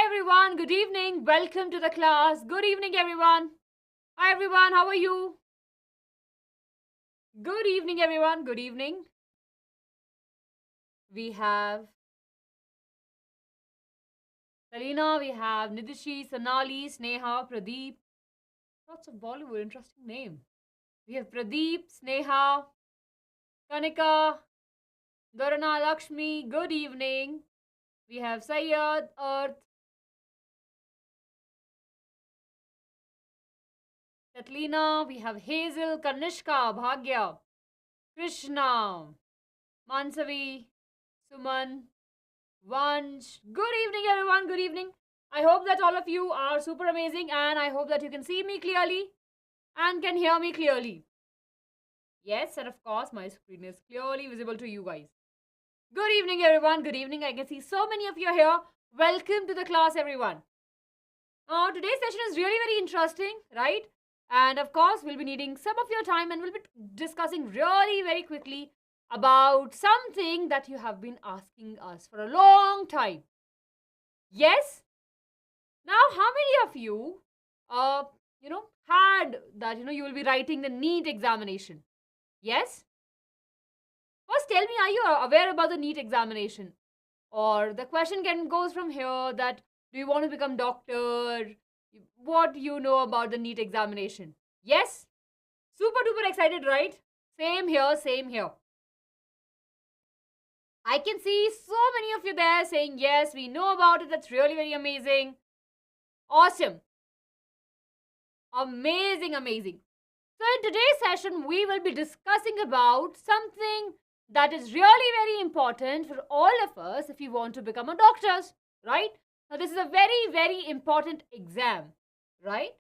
everyone, good evening. Welcome to the class. Good evening, everyone. Hi, everyone. How are you? Good evening, everyone. Good evening. We have Salina, we have Nidishi, Sonali, Sneha, Pradeep. Lots of Bollywood, interesting name. We have Pradeep, Sneha, Kanika, Garana, Lakshmi. Good evening. We have Sayyad, Earth, Katlina. We have Hazel, Kanishka, Bhagya, Krishna, Mansavi, Suman, Vansh. Good evening, everyone. Good evening. I hope that all of you are super amazing and I hope that you can see me clearly and can hear me clearly. Yes, and of course, my screen is clearly visible to you guys. Good evening, everyone. Good evening. I can see so many of you here. Welcome to the class, everyone. Today's session is really very interesting, right? And of course, we'll be needing some of your time and we'll be discussing really very quickly about something that you have been asking us for a long time. Yes? Now, how many of you, had that, you will be writing the NEET examination? Yes? First, tell me, are you aware about the NEET examination? Or the question goes from here that, do you want to become doctor? What do you know about the NEET examination? Yes? Super duper excited, right? Same here, same here. I can see so many of you there saying, yes, we know about it. That's really very amazing. Awesome. Amazing, amazing. So in today's session, we will be discussing about something that is really very important for all of us if you want to become a doctor, right? Now, this is a very, very important exam, right?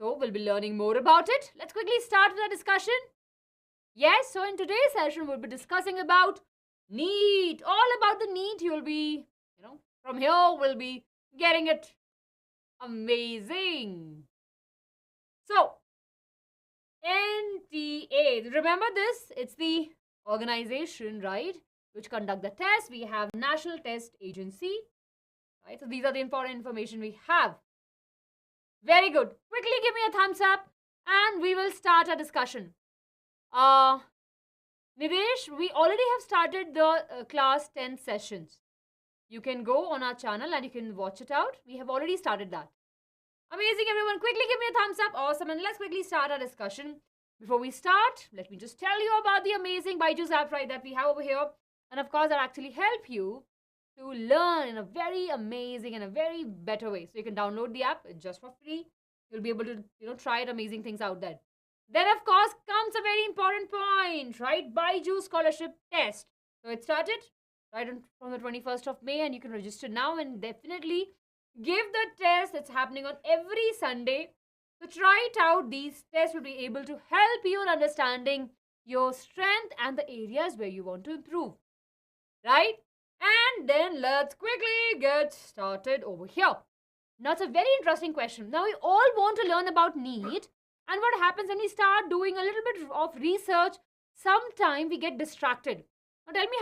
So, we'll be learning more about it. Let's quickly start with the discussion. Yes, so in today's session, we'll be discussing about NEET. All about the NEET. You'll be, from here, we'll be getting it. Amazing. So, NTA. Remember this? It's the organization, right, which conduct the test. We have National Test Agency, right? So these are the important information we have. Very good. Quickly give me a thumbs up and we will start our discussion. Nidesh, we already have started the class 10 sessions. You can go on our channel and you can watch it out. We have already started that. Amazing, everyone. Quickly give me a thumbs up. Awesome. And let's quickly start our discussion. Before we start, let me just tell you about the amazing BYJU'S app, right, that we have over here. And of course, that actually help you to learn in a very amazing and a very better way. So you can download the app. It's just for free. You'll be able to, try amazing things out there. Then, of course, comes a very important point, right? BYJU'S scholarship test. So it started right from the 21st of May and you can register now and definitely give the test. It's happening on every Sunday. So try it out. These tests will be able to help you in understanding your strength and the areas where you want to improve. Right? And then let's quickly get started over here. Now it's a very interesting question. Now we all want to learn about NEET. And what happens when we start doing a little bit of research, sometimes we get distracted. Now tell me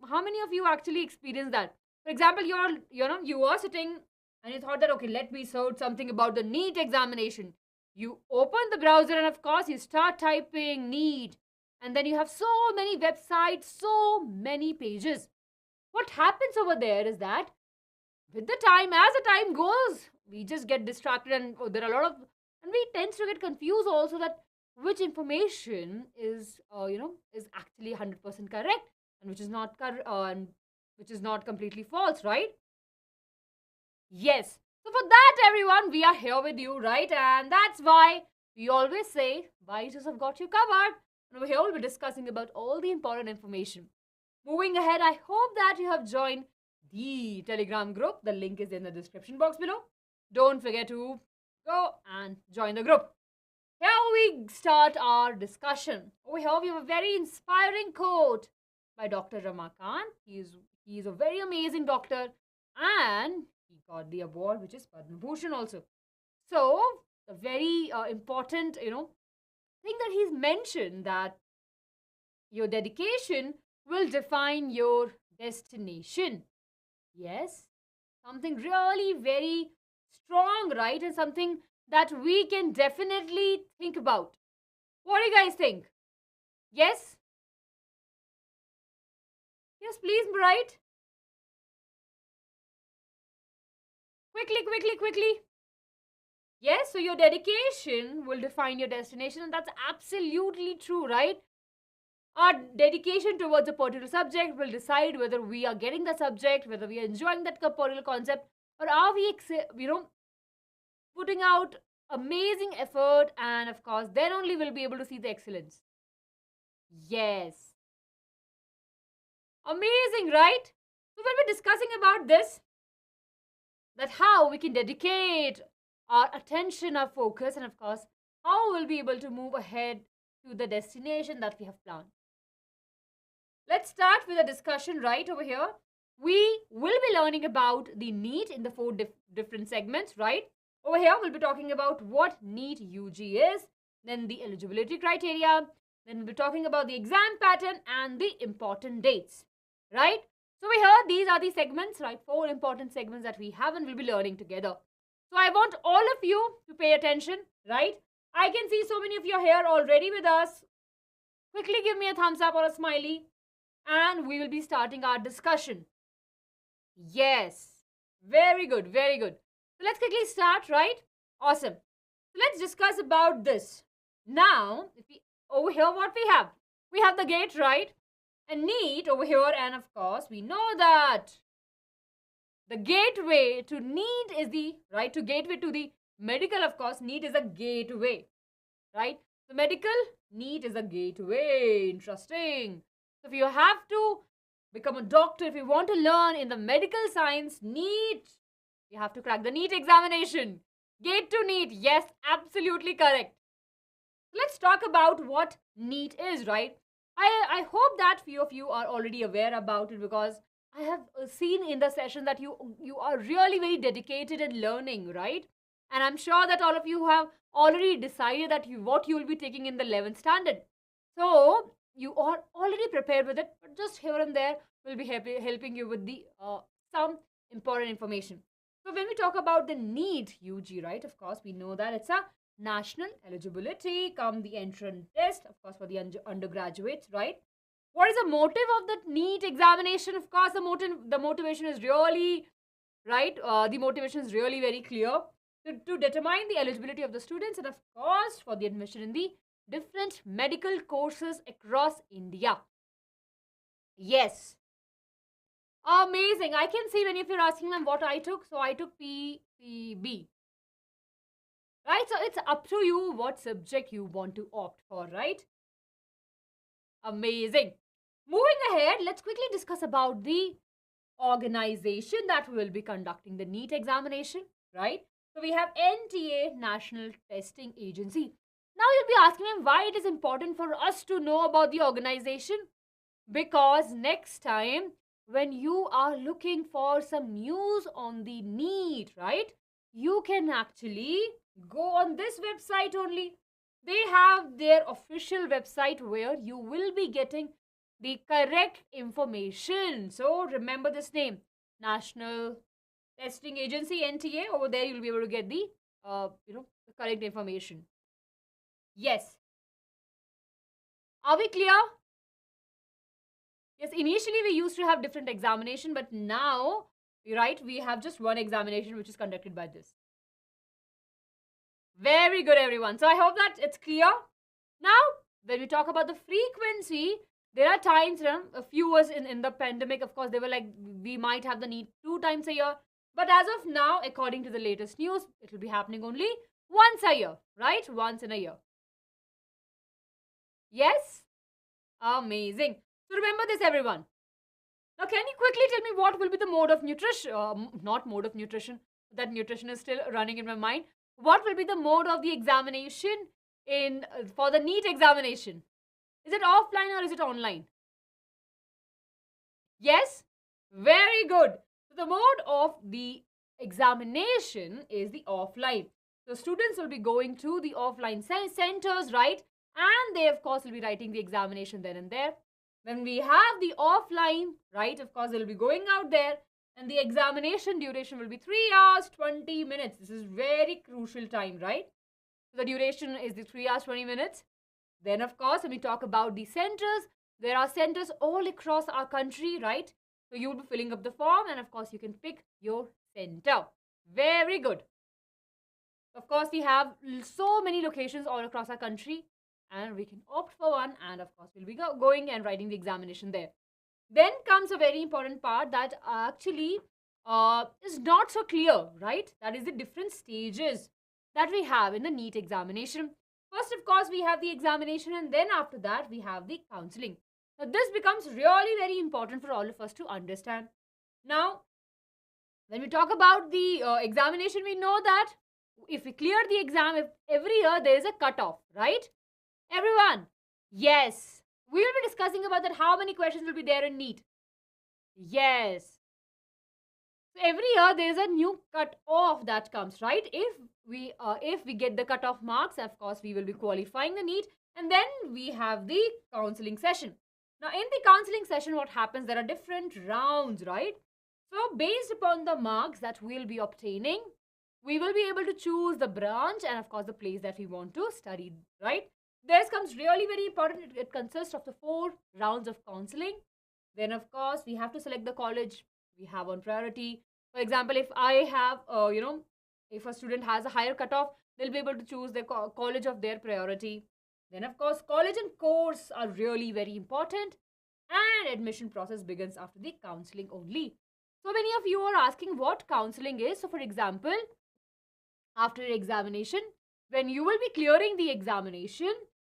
how many of you actually experience that? For example, you are sitting and you thought that, okay, let me search something about the NEET examination. You open the browser and of course you start typing NEET. And then you have so many websites, so many pages. What happens over there is that with the time, as the time goes, we just get distracted and there are a lot of, and we tend to get confused also that which information is, is actually 100% correct and which is not which is not completely false, right? Yes. So for that, everyone, we are here with you, right? And that's why we always say, BYJU'S have got you covered. And over here, we'll be discussing about all the important information. Moving ahead, I hope that you have joined the Telegram group. The link is in the description box below. Don't forget to go and join the group. Here we start our discussion. Over here, we have a very inspiring quote by Dr. Ramakant. He is a very amazing doctor and he got the award, which is Padma Bhushan also. So, a very important, thing that he's mentioned that your dedication will define your destination. Yes, Something really very strong, right? And something that we can definitely think about. What do you guys think? Yes? Yes, please, right? Quickly, quickly, quickly. Yes, so your dedication will define your destination, and that's absolutely true, right? Our dedication towards a particular subject will decide whether we are getting the subject, whether we are enjoying that particular concept, or are we, putting out amazing effort, and of course, then only we'll be able to see the excellence. Yes. Amazing, right? So when we're discussing about this, that how we can dedicate our attention, our focus, and of course, how we'll be able to move ahead to the destination that we have planned. Let's start with a discussion right over here. We will be learning about the NEET in the four different segments, right? Over here, we'll be talking about what NEET UG is, then the eligibility criteria, then we'll be talking about the exam pattern and the important dates, right? So we heard these are the segments, right? Four important segments that we have and we'll be learning together. So I want all of you to pay attention, right? I can see so many of you are here already with us. Quickly give me a thumbs up or a smiley and we will be starting our discussion. Yes, very good, very good. So let's quickly start, right? Awesome. So let's discuss about this. Now, over here what we have? We have the gate, right? And NEET over here, and of course, we know that the gateway to NEET is the, right, to gateway to the medical, of course, NEET is a gateway, right? So medical, NEET is a gateway. Interesting. So if you have to become a doctor, if you want to learn in the medical science, NEET, you have to crack the NEET examination. Gate to NEET, yes, absolutely correct. Let's talk about what NEET is, right? I hope that few of you are already aware about it because I have seen in the session that you are really very dedicated in learning, right? And I'm sure that all of you have already decided that what you will be taking in the 11th standard. So you are already prepared with it, but just here and there will be helping you with the some important information. So when we talk about the NEET UG, right, of course, we know that it's a national eligibility come the entrance test, of course, for the undergraduates, right? What is the motive of the NEET examination? Of course, the motivation is really, right? The motivation is really very clear to determine the eligibility of the students and, of course, for the admission in the different medical courses across India. Yes. Amazing. I can see many of you are asking them what I took. So I took PCB. Right? So it's up to you what subject you want to opt for, right? Amazing. Moving ahead, let's quickly discuss about the organization that will be conducting the NEET examination, right? So we have NTA, National Testing Agency. Now you'll be asking me why it is important for us to know about the organization. Because next time when you are looking for some news on the NEET, right? You can actually go on this website only. They have their official website where you will be getting the correct information. So remember this name, National Testing Agency, NTA. Over there you'll be able to get the the correct information. Yes. Are we clear? Yes, initially we used to have different examination, but now, right, we have just one examination which is conducted by this. Very good, everyone. So I hope that it's clear. Now, when we talk about the frequency, there are times, a few was in the pandemic, of course, they were like, we might have the NEET 2 times a year. But as of now, according to the latest news, it will be happening only once a year, right? Once in a year. Yes? Amazing. So remember this, everyone. Now, can you quickly tell me what will be the mode of nutrition? Not mode of nutrition. That nutrition is still running in my mind. What will be the mode of the examination for the NEET examination? Is it offline or is it online? Yes? Very good. So the mode of the examination is the offline. So students will be going to the offline centers, right? And they, of course, will be writing the examination then and there. When we have the offline, right, of course, they'll be going out there And the examination duration will be 3 hours 20 minutes. This is very crucial time, right? So the duration is the 3 hours 20 minutes. Then, of course, when we talk about the centers, there are centers all across our country, right? So you will be filling up the form, and of course, you can pick your center. Very good. Of course, we have so many locations all across our country, and we can opt for one, and of course, we'll be going and writing the examination there. Then comes a very important part that actually is not so clear, right? That is the different stages that we have in the NEET examination. First, of course, we have the examination, and then after that, we have the counseling. Now, this becomes really very important for all of us to understand. Now, when we talk about the examination, we know that if we clear the exam, every year there is a cutoff, right? Everyone, yes. We will be discussing about that how many questions will be there in NEET. Yes. So every year there is a new cut-off that comes, right? If we get the cut-off marks, of course, we will be qualifying the NEET. And then we have the counseling session. Now, in the counseling session, what happens? There are different rounds, right? So, based upon the marks that we'll be obtaining, we will be able to choose the branch and, of course, the place that we want to study, right? This comes really very important. It consists of the 4 rounds of counseling. Then, of course, we have to select the college we have on priority. For example, if I have, if a student has a higher cutoff, they'll be able to choose the college of their priority. Then, of course, college and course are really very important. And admission process begins after the counseling only. So, many of you are asking what counseling is. So, for example, after examination, when you will be clearing the examination,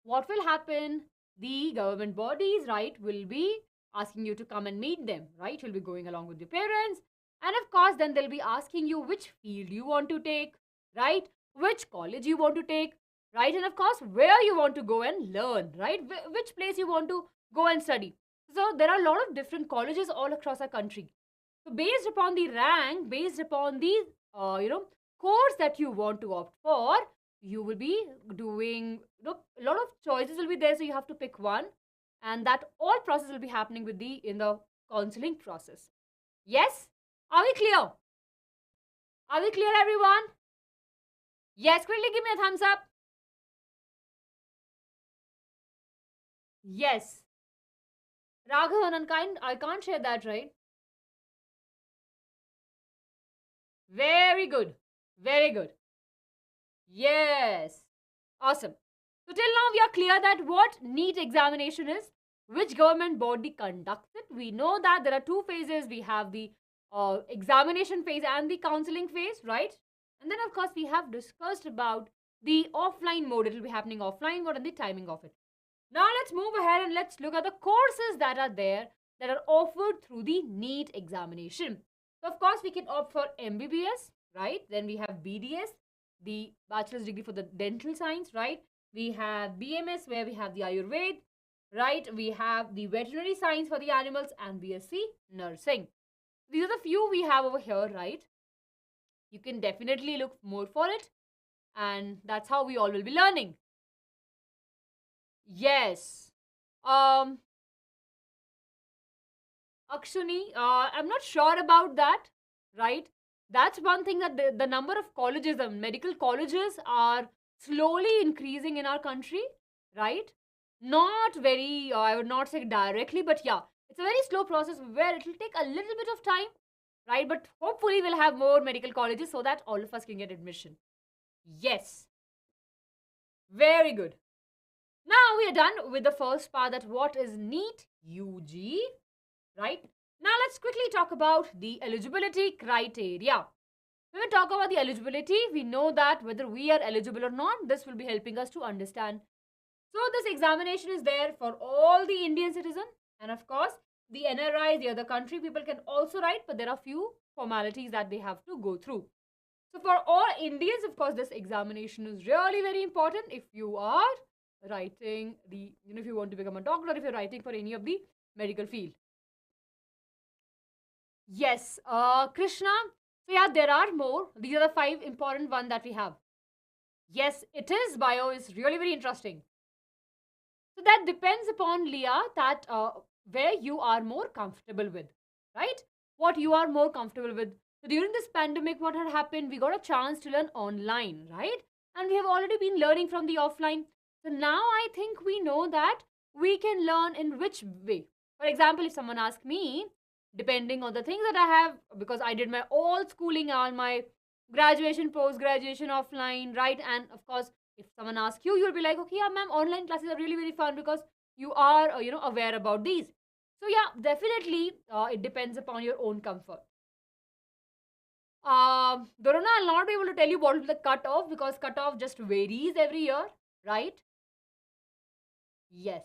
what will happen? The government bodies, right, will be asking you to come and meet them, right? You'll be going along with your parents. And of course, then they'll be asking you which field you want to take, right? Which college you want to take, right? And of course, where you want to go and learn, right? Which place you want to go and study. So there are a lot of different colleges all across our country. So based upon the rank, based upon the, course that you want to opt for, you will be doing, a lot of choices will be there. So you have to pick one. And that all process will be happening with in the counseling process. Yes? Are we clear? Are we clear, everyone? Yes, quickly give me a thumbs up. Yes. Raghavan, I can't share that, right? Very good. Very good. Yes. Awesome. So till now we are clear that what NEET examination is, which government body conducts it. We know that there are 2 phases. We have the examination phase and the counseling phase, right? And then of course we have discussed about the offline mode. It will be happening offline mode and the timing of it. Now let's move ahead and let's look at the courses that are there that are offered through the NEET examination. So of course we can opt for MBBS, right? Then we have BDS, the bachelor's degree for the dental science, right? We have BMS where we have the Ayurveda, right? We have the veterinary science for the animals and BSc nursing. These are the few we have over here, right? You can definitely look more for it. And that's how we all will be learning. Yes. Akshuni, I'm not sure about that, right? That's one thing that the number of colleges, the medical colleges are slowly increasing in our country, right? Not very, I would not say directly, but yeah, it's a very slow process where it will take a little bit of time, right? But hopefully we'll have more medical colleges so that all of us can get admission. Yes. Very good. Now we are done with the first part, that what is NEET UG, right? Now let's quickly talk about the eligibility criteria. When we talk about the eligibility, we know that whether we are eligible or not, this will be helping us to understand. So this examination is there for all the Indian citizens, and of course the NRIs, the other country people can also write, but there are few formalities that they have to go through. So for all Indians, of course, this examination is really very important if you are writing the, if you want to become a doctor or if you're writing for any of the medical field. Yes, Krishna. So yeah, there are more. These are the 5 important ones that we have. Yes, it is. Bio is really very interesting. So that depends upon, Leah, that where you are more comfortable with, right? what you are more comfortable with. So during this pandemic, what had happened, we got a chance to learn online, right? And we have already been learning from the offline. So now I think we know that we can learn in which way. For example, if someone asks me, depending on the things that I have, because I did my all schooling, all my graduation, post graduation offline, right? And of course, if someone asks you, you'll be like, okay, yeah, ma'am, online classes are really very fun because you are, aware about these. So yeah, definitely, it depends upon your own comfort. Dorona, I'll not be able to tell you what will be the cutoff because cutoff just varies every year, right? Yes,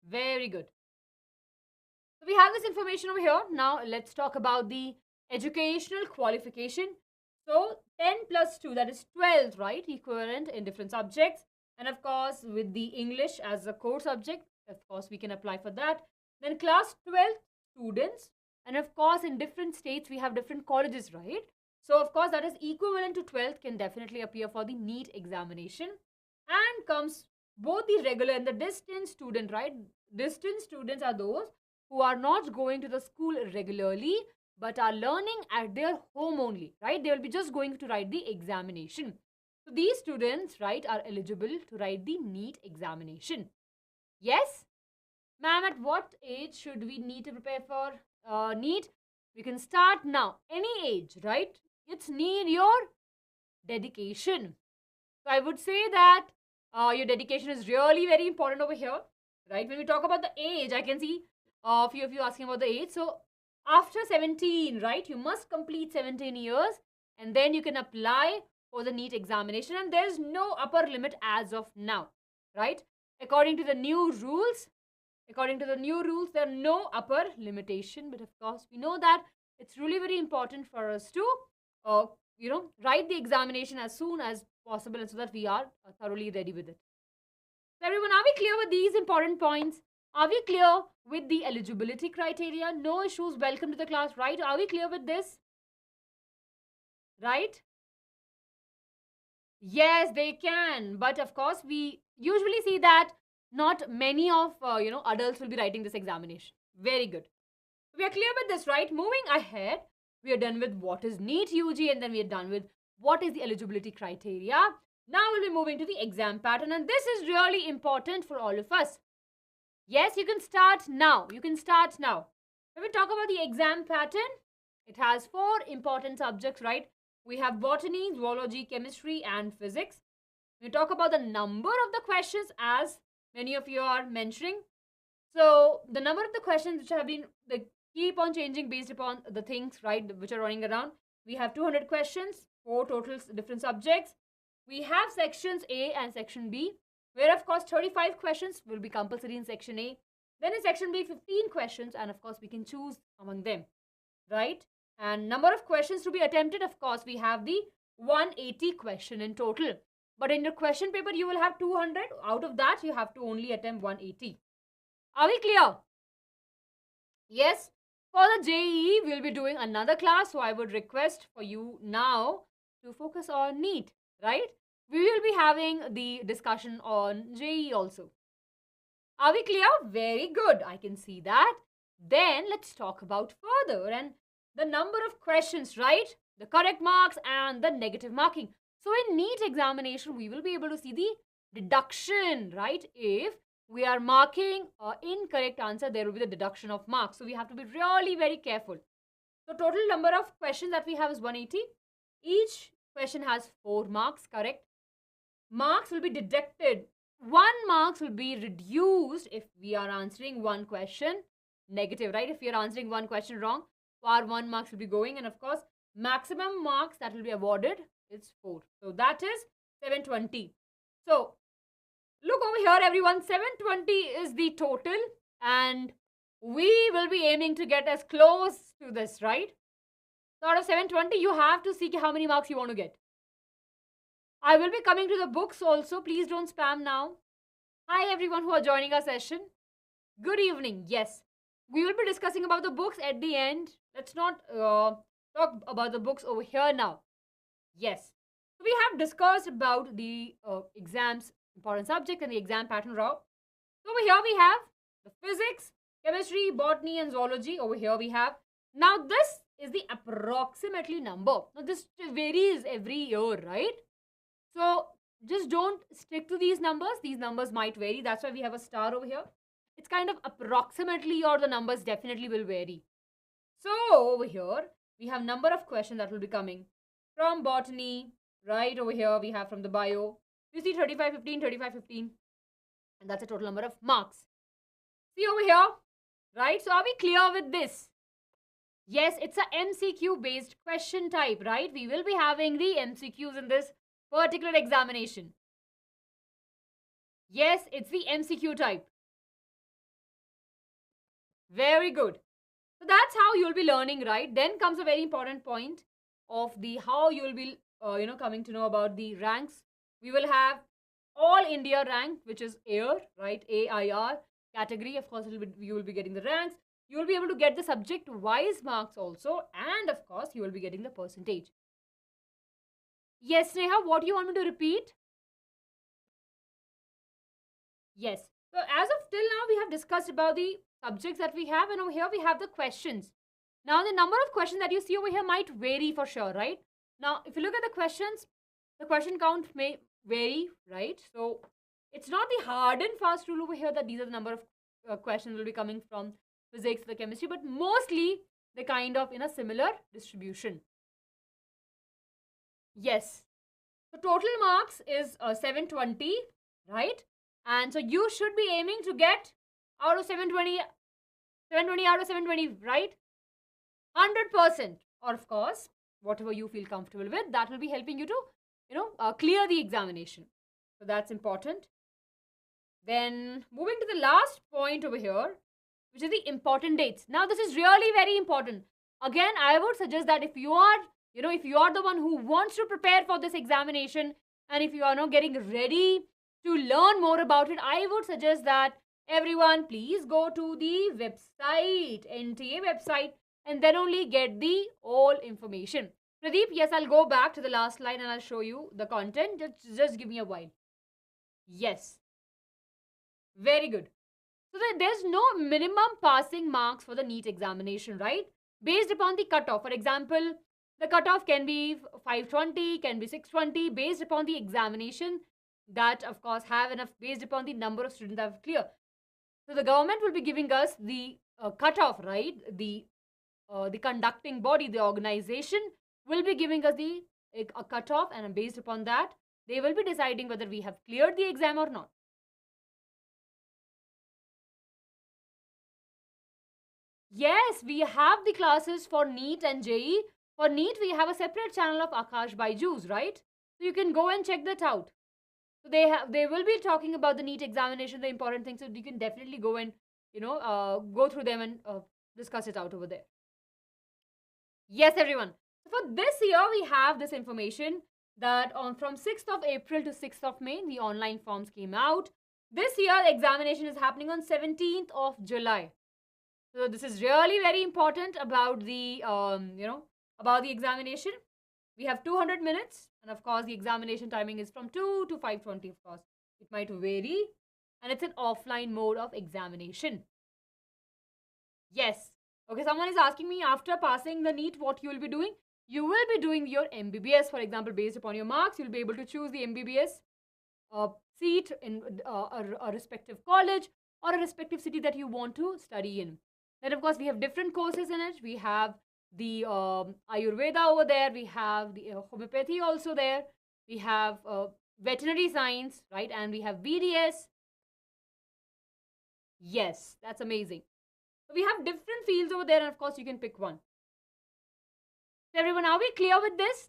very good. So we have this information over here. Now let's talk about the educational qualification. So 10 plus 2, that is 12, right? Equivalent in different subjects. And of course, with the English as a core subject, of course, we can apply for that. Then class 12 students. And of course, in different states, we have different colleges, right? So of course, that is equivalent to 12th can definitely appear for the NEET examination. And comes both the regular and the distance student, right? Distance students are those who are not going to the school regularly but are learning at their home only, right? They will be just going to write the examination. So these students, right, are eligible to write the NEET examination. Yes? Ma'am, at what age should we need to prepare for NEET? We can start now. Any age, right? It's need your dedication. So I would say that your dedication is really very important over here, right? When we talk about the age, I can see a few of you asking about the age. So after 17, right, you must complete 17 years and then you can apply for the NEET examination, and there's no upper limit as of now, right? According to the new rules, there are no upper limitation, but of course we know that it's really very important for us to write the examination as soon as possible and so that we are thoroughly ready with it. So everyone, are we clear with these important points? Are we clear with the eligibility criteria? No issues. Welcome to the class, right? Are we clear with this? Right? Yes, they can. But of course, we usually see that not many of, adults will be writing this examination. Very good. We are clear with this, right? Moving ahead, we are done with what is NEET UG and then we are done with what is the eligibility criteria. Now we'll be moving to the exam pattern, and this is really important for all of us. Yes, you can start now. You can start now. When we talk about the exam pattern, it has 4 important subjects, right? We have botany, zoology, chemistry, and physics. We talk about the number of the questions, as many of you are mentioning. So the number of the questions which have been, they keep on changing based upon the things, right, which are running around. We have 200 questions, 4 total different subjects. We have sections A and section B, where of course 35 questions will be compulsory in section A. Then in section B, 15 questions, and of course we can choose among them, right? And number of questions to be attempted, of course, we have the 180 question in total. But in your question paper, you will have 200. Out of that, you have to only attempt 180. Are we clear? Yes. For the JEE, we'll be doing another class. So I would request for you now to focus on NEET, right? We will be having the discussion on JEE also. Are we clear? Very good. I can see that. Then let's talk about further and the number of questions, right? The correct marks and the negative marking. So in NEET examination, we will be able to see the deduction, right? If we are marking an incorrect answer, there will be the deduction of marks. So we have to be really very careful. So total number of questions that we have is 180. Each question has 4 marks, correct? Marks will be deducted. 1 marks will be reduced if we are answering one question negative, right? If we are answering one question wrong, our 1 marks will be going, and of course maximum marks that will be awarded is 4. So that is 720. So look over here, everyone. 720 is the total, and we will be aiming to get as close to this, right? So out of 720, you have to see how many marks you want to get. I will be coming to the books also. Please don't spam now. Hi everyone who are joining our session. Good evening. Yes, we will be discussing about the books at the end. Let's not talk about the books over here now. Yes. So we have discussed about the exams, important subject and the exam pattern raw. So over here we have the physics, chemistry, botany and zoology. Over here we have Now this is the approximately number. Now this varies every year, right? So just don't stick to these numbers. These numbers might vary. That's why we have a star over here. It's kind of approximately, or the numbers definitely will vary. So over here, we have number of questions that will be coming from botany. Right over here, we have from the bio. You see 35, 15, 35, 15. And that's a total number of marks. See over here, right? So are we clear with this? Yes, it's a MCQ based question type, right? We will be having the MCQs in this particular examination. Yes, it's the MCQ type. Very good. So that's how you'll be learning, right? Then comes a very important point of the how you'll be, coming to know about the ranks. We will have all India rank, which is AIR, right? AIR category. Of course, you will be getting the ranks. You will be able to get the subject-wise marks also. And of course, you will be getting the percentage. Yes, Neha, what do you want me to repeat? Yes. So as of till now, we have discussed about the subjects that we have, and over here we have the questions. Now, the number of questions that you see over here might vary for sure, right? Now, if you look at the questions, the question count may vary, right? So it's not the hard and fast rule over here that these are the number of questions will be coming from physics, the chemistry, but mostly they kind of in a similar distribution. Yes. So total marks is 720, right? And so you should be aiming to get out of 720 out of 720, right? 100%. Or of course, whatever you feel comfortable with, that will be helping you to, clear the examination. So that's important. Then moving to the last point over here, which is the important dates. Now this is really very important. Again, I would suggest that if you are, if you are the one who wants to prepare for this examination, and if you are not getting ready to learn more about it, I would suggest that everyone please go to the website, NTA website, and then only get the all information. Pradeep, yes, I'll go back to the last line and I'll show you the content. Just give me a while. Yes. Very good. So there's no minimum passing marks for the NEET examination, right? Based upon the cutoff. For example, the cutoff can be 520, can be 620, based upon the examination that, of course, have enough based upon the number of students that have clear. So the government will be giving us the cutoff, right? The conducting body, the organization will be giving us the a cutoff, and based upon that, they will be deciding whether we have cleared the exam or not. Yes, we have the classes for NEET and JEE. For NEET, we have a separate channel of BYJU'S, right? So you can go and check that out. So they will be talking about the NEET examination, the important things. So you can definitely go and go through them and discuss it out over there. Yes, everyone. So for this year, we have this information that from 6th of April to 6th of May, the online forms came out. This year, the examination is happening on 17th of July. So this is really very important about the about the examination. We have 200 minutes, and of course the examination timing is from 2 to 5:20. Of course, it might vary, and it's an offline mode of examination. Yes. Okay, someone is asking me, after passing the NEET, what you will be doing? You will be doing your MBBS, for example, based upon your marks. You'll be able to choose the MBBS seat in a respective college or a respective city that you want to study in. Then, of course, we have different courses in it. We have the Ayurveda over there. We have the homeopathy also there. We have veterinary science, right? And we have BDS. Yes, that's amazing. So we have different fields over there, and of course, you can pick one. So everyone, are we clear with this?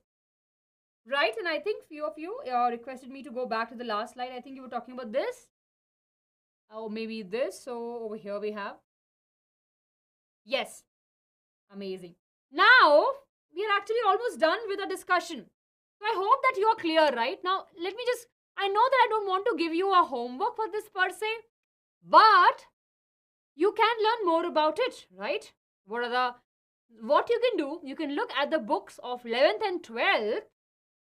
Right, and I think few of you requested me to go back to the last slide. I think you were talking about this. Or maybe this. So over here we have. Yes. Amazing. Now, we are actually almost done with the discussion. So I hope that you are clear, right? Now, let me just, I know that I don't want to give you a homework for this per se, but you can learn more about it, right? What you can do, you can look at the books of 11th and 12th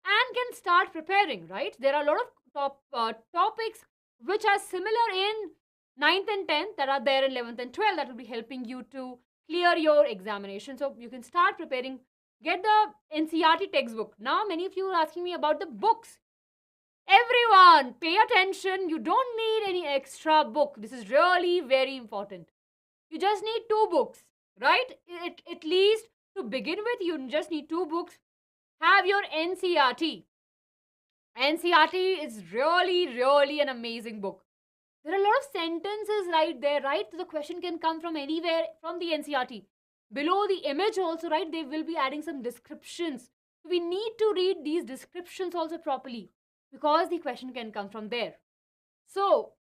and can start preparing, right? There are a lot of topics which are similar in 9th and 10th that are there in 11th and 12th that will be helping you to clear your examination. So you can start preparing. Get the NCERT textbook. Now many of you are asking me about the books. Everyone, pay attention. You don't need any extra book. This is really very important. You just need 2 books, right? At least to begin with, you just need 2 books. Have your NCERT. NCERT is really, really an amazing book. There are a lot of sentences right there, right? The question can come from anywhere from the NCERT. Below the image also, right, they will be adding some descriptions. We need to read these descriptions also properly because the question can come from there. So,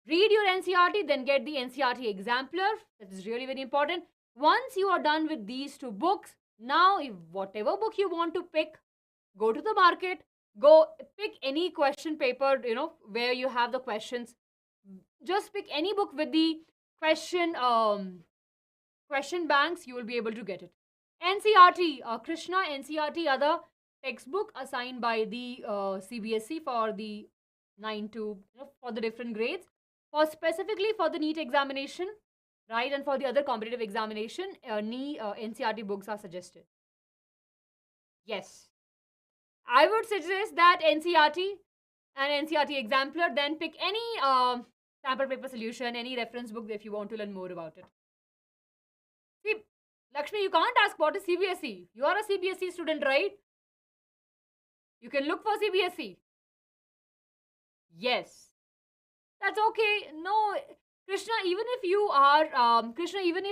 read your NCERT, then get the NCERT exemplar. That is really very important. Once you are done with these 2 books, now if whatever book you want to pick, go to the market, go pick any question paper, where you have the questions. Just pick any book with the question banks, you will be able to get it. NCERT, Krishna, NCERT are the textbook assigned by the CBSE for the 9 to, for the different grades. Specifically for the NEET examination, right, and for the other competitive examination, NCERT books are suggested. Yes. I would suggest that NCERT and NCERT exemplar, then pick any sample paper solution, any reference book if you want to learn more about it. See, Lakshmi, you can't ask what is CBSE. You are a CBSE student, right? You can look for CBSE. Yes. That's okay. No, Krishna, even if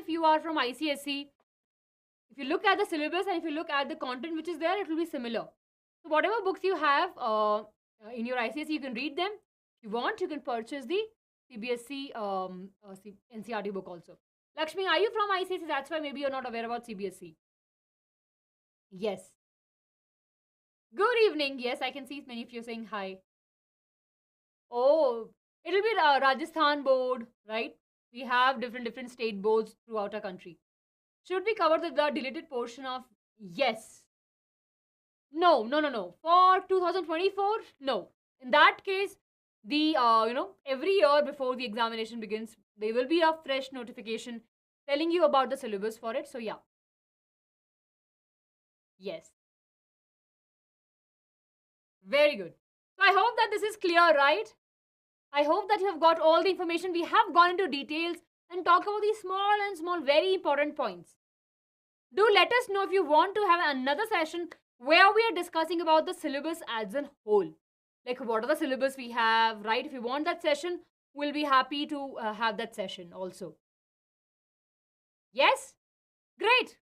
you are from ICSE, if you look at the syllabus and if you look at the content which is there, it will be similar. So whatever books you have in your ICSE, you can read them. If you want, you can purchase the CBSE NCERT book also. Lakshmi, are you from ICSE? That's why maybe you're not aware about CBSE. Yes. Good evening. Yes, I can see many of you saying hi. Oh, it'll be Rajasthan board, right? We have different state boards throughout our country. Should we cover the deleted portion of? Yes. No. For 2024, no. In that case, the every year before the examination begins, there will be a fresh notification telling you about the syllabus for it. So yeah. Yes. Very good. So I hope that this is clear, right? I hope that you have got all the information. We have gone into details and talked about these small, very important points. Do let us know if you want to have another session where we are discussing about the syllabus as a whole. Like what are the syllabus we have, right? If you want that session, we'll be happy to have that session also. Yes? Great.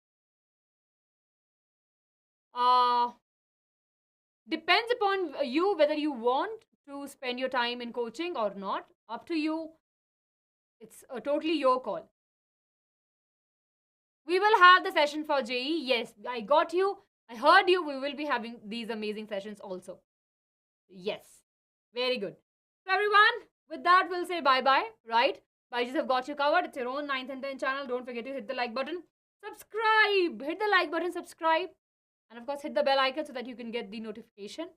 Depends upon you whether you want to spend your time in coaching or not. Up to you. It's totally your call. We will have the session for JE. Yes, I got you. I heard you. We will be having these amazing sessions also. Yes. Very good. So everyone, with that, we'll say bye-bye, right? BYJU'S have got you covered. It's your own 9th and 10th channel. Don't forget to hit the like button. Subscribe. Hit the like button, subscribe. And of course, hit the bell icon so that you can get the notification.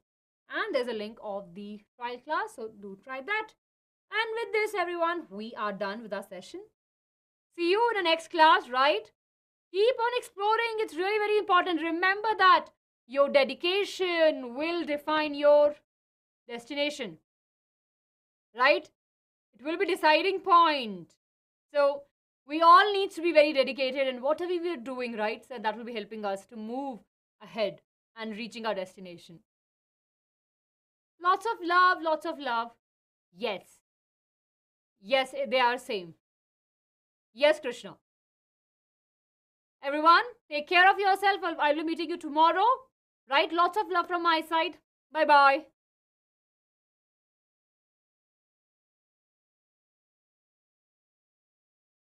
And there's a link of the trial class. So do try that. And with this, everyone, we are done with our session. See you in the next class, right? Keep on exploring. It's really very important. Remember that your dedication will define your destination, right? It will be deciding point. So we all need to be very dedicated in whatever we are doing, right? So that will be helping us to move ahead and reaching our destination. Lots of love, lots of love. Yes. Yes, they are same. Yes, Krishna. Everyone, take care of yourself. I will be meeting you tomorrow. Right? Lots of love from my side. Bye-bye.